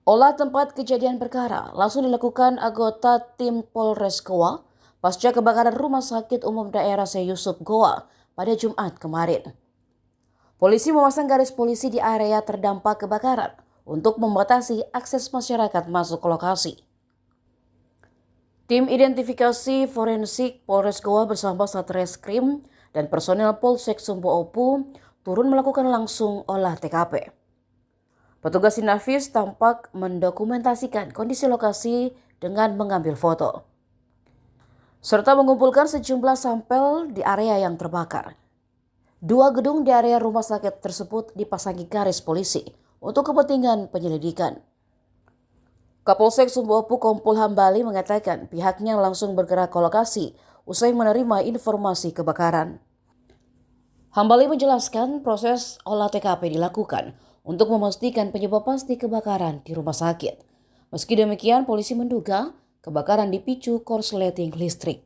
Olah tempat kejadian perkara langsung dilakukan anggota tim Polres Goa pasca kebakaran Rumah Sakit Umum Daerah Syekh Yusuf Goa pada Jumat kemarin. Polisi memasang garis polisi di area terdampak kebakaran untuk membatasi akses masyarakat masuk ke lokasi. Tim identifikasi forensik Polres Goa bersama Satreskrim dan personel Polsek Sumbo Opu turun melakukan langsung olah TKP. Petugas Inafis tampak mendokumentasikan kondisi lokasi dengan mengambil foto, serta mengumpulkan sejumlah sampel di area yang terbakar. 2 gedung di area rumah sakit tersebut dipasangi garis polisi untuk kepentingan penyelidikan. Kapolsek Sumbo Opu Kompol Hambali mengatakan pihaknya langsung bergerak ke lokasi usai menerima informasi kebakaran. Hambali menjelaskan proses olah TKP dilakukan untuk memastikan penyebab pasti kebakaran di rumah sakit. Meski demikian, polisi menduga kebakaran dipicu korsleting listrik.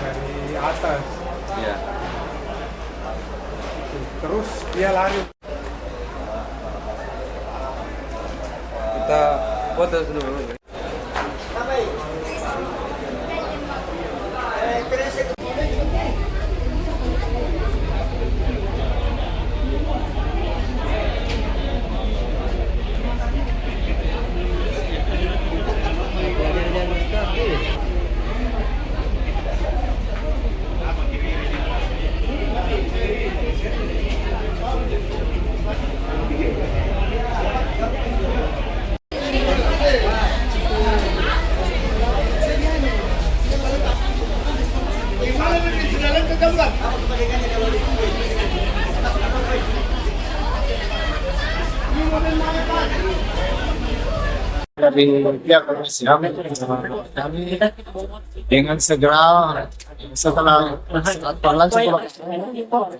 Dari atas. Iya. Terus dia lari. Kita foto dulu. Dari pihak kepolisian kami dengan segera setelah langsung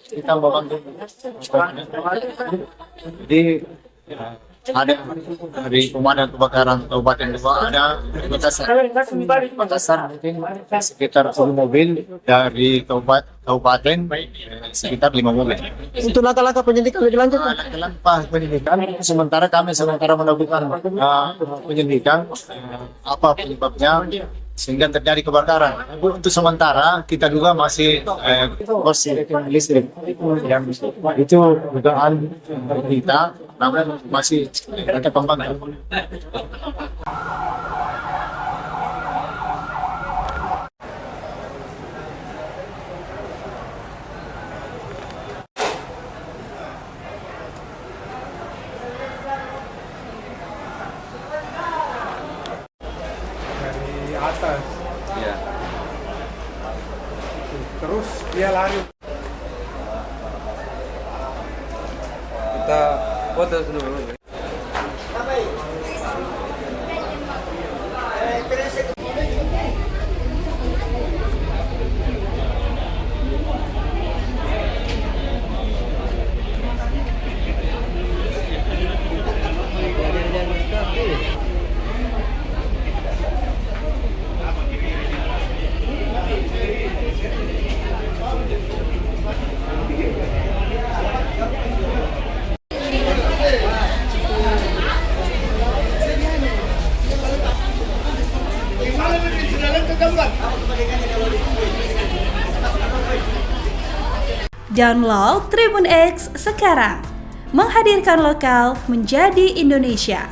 kita membantu. Jadi ada dari pemadam kebakaran Kabupaten Goa, ada batasan mungkin sekitar 10 mobil, dari kabupaten sekitar 5 mobil. Untuk langkah-langkah penyidikan lebih lanjut, Langkah penyidikan sementara kami melakukan penyelidikan apa penyebabnya sehingga terjadi kebakaran. Untuk sementara kita juga masih korsleting listrik yang itu dugaan kita, namun masih kita kembangkan. Dari atas. Iya. Terus dia lari. Kita foto dulu. Download Tribun X sekarang. Menghadirkan lokal menjadi Indonesia.